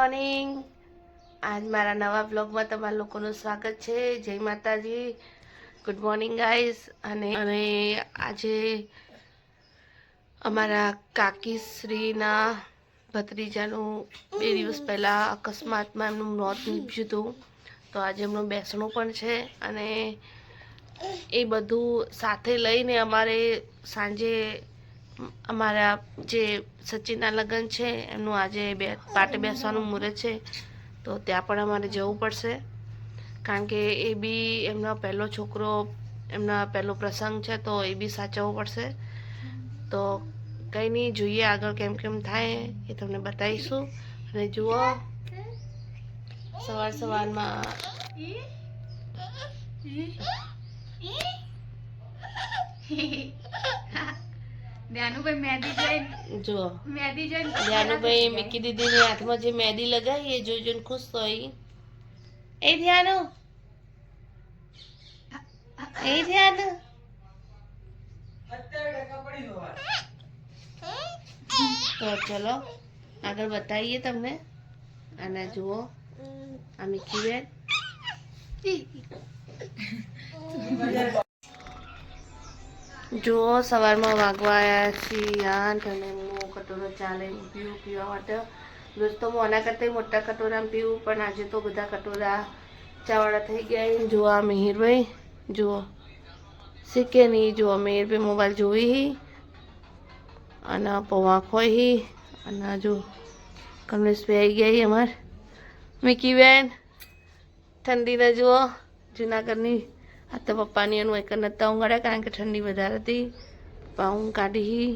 Morning. આજ મારા નવા બ્લોગમાં તમારા લોકોનું સ્વાગત છે. જય માતાજી. Good morning guys. અને આજે અમારા કાકીશ્રીના ભત્રીજાનું 2 દિવસ પહેલાં અકસ્માતમાં એમનું મોત નીપજ્યું હતું. તો આજે એમનું બેસણું પણ છે અને એ બધું સાથે લઈને અમારે સાંજે અમારા જે સચિનના લગ્ન છે એમનું આજે પાટે બેસવાનું મુહૂર્ત છે. તો ત્યાં પણ અમારે જવું પડશે, કારણ કે એ બી એમનો પહેલો છોકરો, એમના પહેલો પ્રસંગ છે, તો એ બી સાચવવો પડશે. તો કંઈ નહીં, જોઈએ આગળ કેમ કેમ થાય એ તમને બતાવીશું. અને જુઓ સવારમાં ધ્યાનુભાઈ મિકી દીદીની હાથમાં જે મહેંદી લગાવી એ જોઈ જોઈને ખુશ થઈ. એ ધ્યાનુ, એ ધ્યાનુ, તો ચલો આગળ બતાવીએ તમને. અને જુઓ આ મિકી બેન, જુઓ સવારમાં વાગવા આવ્યા છીએ 8 અને હું કટોરો ચાલે પીવા માટે. દોસ્તો હું આના કરતાં મોટા કટોરામાં પીવું, પણ આજે તો બધા કટોરા ચાવાળા થઈ ગયા. જુઓ આ મિહિરભાઈ, જુઓ શીખે નહીં, જુઓ મિહિરભાઈ મોબાઈલ જોઈ અને પૌવા ખોઈ. અને જો કમલેશભાઈ આવી ગયા અમાર મિકી બેન. ઠંડીને જુઓ જુનાગઢની. આ તો પપ્પાની એનું એક નતા ઊંઘાડ્યા, કારણ કે ઠંડી વધારે હતી. પપ્પા ઊંઘ કાઢી.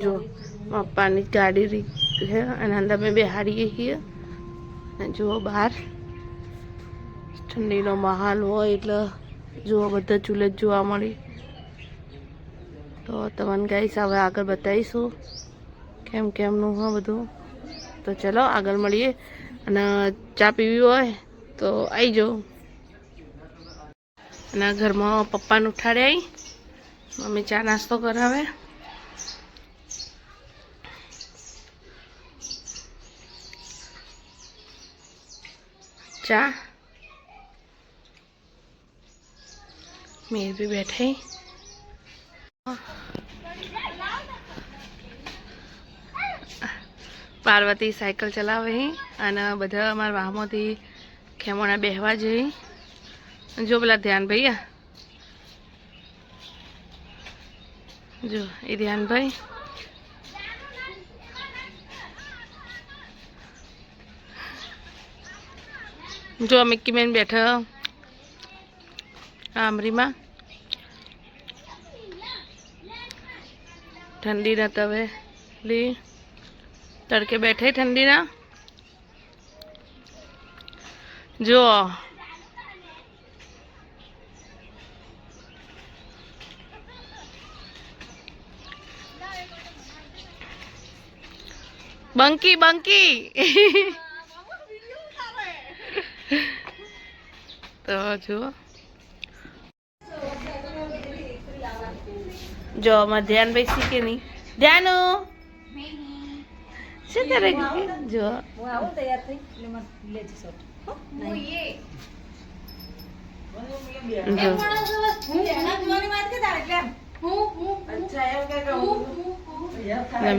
જો પપ્પાની ગાડી છે અને અંદર મેં બેહાડીએ છીએ. અને જુઓ બહાર ઠંડીનો માહોલ હોય એટલે જુઓ બધા ચૂલે જ જોવા મળી. તો તમને ગાઈસ હવે આગળ બતાવીશું કેમ કેમનું હા બધું. તો ચલો આગળ મળીએ. અને ચા પીવી હોય તો આવી જાઓ. અને ઘરમાં પપ્પાને ઉઠાડ્યા, મમ્મી ચા નાસ્તો કરાવે. ચા મેં બી બેઠી. પાર્વતી સાયકલ ચલાવે અને બધા અમારા વાહમાંથી ખેમોણા બેહવા જઈ. જો પેલા ધ્યાન ભાઈ, જો એ ધ્યાનભાઈ. જો મિક્કી બેન બેઠા આમરીમાં. ઠંડીના તવે તડકે બેઠે ઠંડીના. જો બંકી બંકી. તો જુઓ જો અમારે ધ્યાનભાઈ શીખે નહીં. ધ્યાનો શું કરે? જો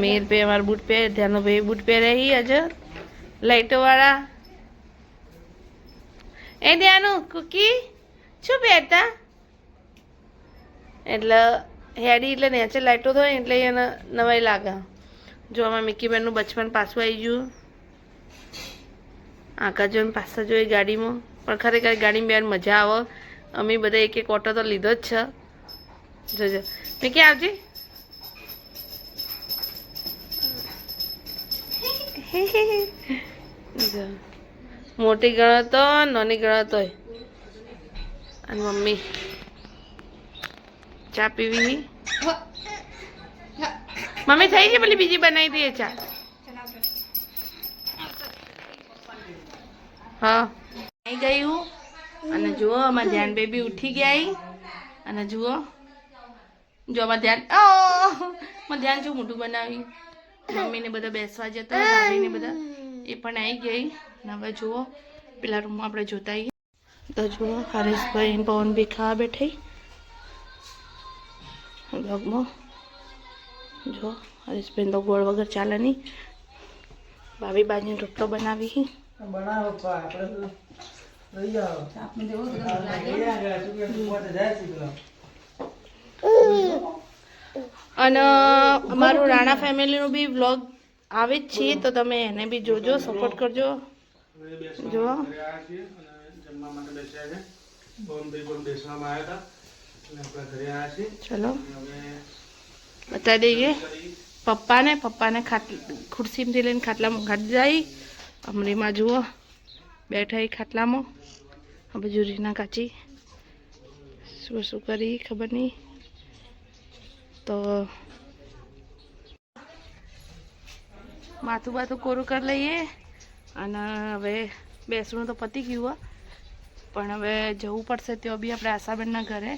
મીર पे हमारे बूट पे ध्यानो भाई बूट पे रही अजर लाइटो वाला. ए ध्यानो कुकी શું પહેરતા? એટલે હેડી એટલે નેચે લાઇટો થાય એટલે એને નવાઈ લાગે. જો આમાં મિકી બેનનું બચપન પાછું આવી ગયું. આખા જોઈને પાછા જોઈએ ગાડીમાં. પણ ખરેખર ગાડીમાં બેન મજા આવે. અમે બધા એક એક ઓટો તો લીધો જ છે. જોજો મિકી આવજે. મોટી ગણતો નાની ગણતોય. અને મમ્મી ચા પીવી. મમ્મી થઈ છે, પેલી બીજી બનાવી દઈએ ચા. હા આવી ગયું અને જુઓ અમારે ધ્યાન બેબી ઉઠી ગયા અને જુઓ જો અમારે ધ્યાન જો મોટું બનાવ્યું મમ્મીને બધા બેસવા જતા ભાભીને બધા એ પણ આવી ગઈ અને હવે જુઓ પેલા રૂમમાં આપણે જોતા આવીએ તો જુઓ હરેશભાઈ પવન બી ખાવા બેઠી બ્લોગમાં જો હરેશભાઈ તો ગોળ વગર ચાલે નહીં ભાભી બાજુ રોટલો બનાવી અને અમારું રાણા ફેમિલીનું બી વ્લોગ આવે જ છે તો તમે એને બી જોજો સપોર્ટ કરજો જો ચલો બતાવી દઈએ પપ્પાને ખુરશીમાંથી લઈને ખાટલામાં કાઢી જાય અમરીમાં જુઓ બેઠા ખાટલામાં હવે જુરીના કાચી શું કરી ખબર નહીં તો માથું બાથું કોરું કરી લઈએ અને હવે બેસવાનું તો પતી ગયું પણ હવે જવું પડશે ત્યાં બી આપણે આશાબેનના ઘરે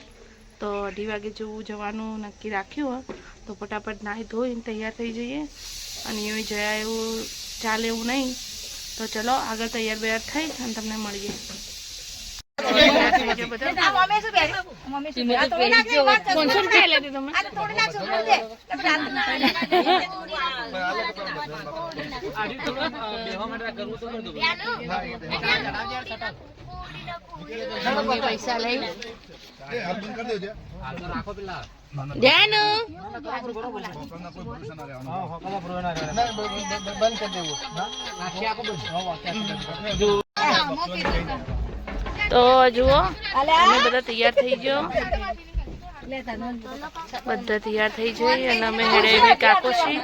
તો 2:30 વાગે જેવું જવાનું નક્કી રાખ્યું તો ફટાફટ નાહી ધોઈને તૈયાર થઈ જઈએ અને એવું જયા એવું ચાલે એવું નહીં તો ચલો આગળ તૈયાર થઈ અને તમને મળીએ પૈસા લઈ તો જુઓ અમે બધા તૈયાર થઈ ગયો બધા તૈયાર થઈ જઈએ અને અમે હેડે કાકોશી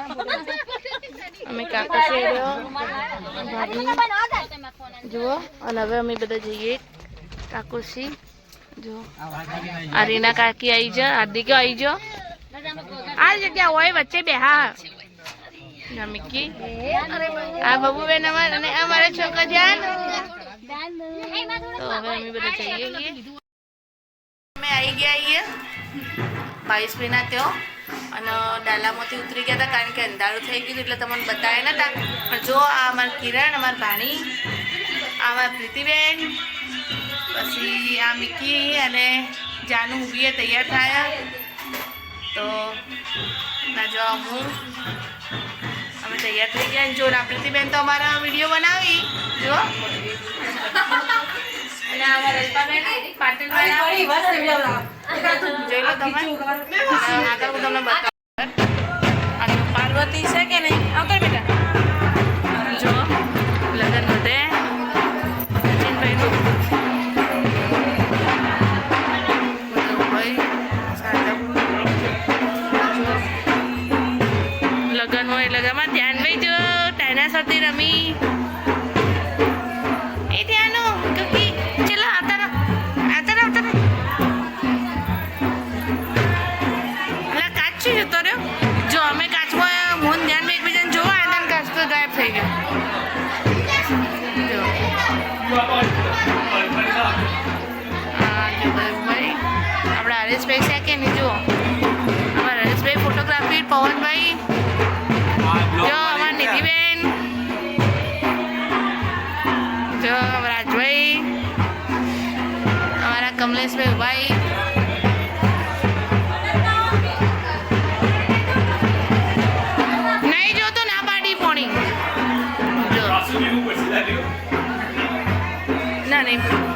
જુઓ અને હવે અમે બધા જઈએ કાકોશી જો આ રીના કાકી આવી જા હાર્દિક આવી જો આ જગ્યા હોય વચ્ચે બેહા મિક્કી આ બબુબેન અમાર અને અમારા છોકરા ધ્યાન તો હવે અમે બધા જઈએ અમે આવી ગયા ભાઈસભાઈના ત્યાં અને ડાલામાંથી ઉતરી ગયા હતા કારણ કે અંધારું થઈ ગયું એટલે તમને બતાવ્યા નતા પણ જો આ અમારા કિરણ અમારા ભાણી આ અમારા પ્રીતિબેન પછી આ મિક્કી અને જાનુ ઊભીએ તૈયાર થયા તો ના જો હું અમે તૈયાર થઈ ગયા જો ના પ્રીતિબેન તો અમારા વિડીયો બનાવી જો અને અમારા અલ્પાબેન પાટણવાળા જોઈ લો તમે આગળ હું તમને બતાવું અને પાર્વતી છે કે નહીં આવતા બેટા જો લગ્ન વધે લગ્ન હોય એટલે ગમાં ધ્યાન ભાઈ જો ડાયનાસોરથી રમી એ ધ્યાનો કકી ચલો આવતા એટલે કાચ છે જતો રહ્યો જો અમે કાચમાં મોહન ધ્યાન એકબીજાને જોવા હતા ને કાચ તો ગાયબ થઈ ગયો જો ભાઈ આપણા હરેશભાઈ છે કે નહીં જુઓ અમારા હરેશભાઈ ફોટોગ્રાફી પવનભાઈ જો અમારા નિધિબેન જો અમારા રાજભાઈ અમારા કમલેશભાઈ ભાઈ નહીં જો તો ના પાડી પોણી જો ના નહીં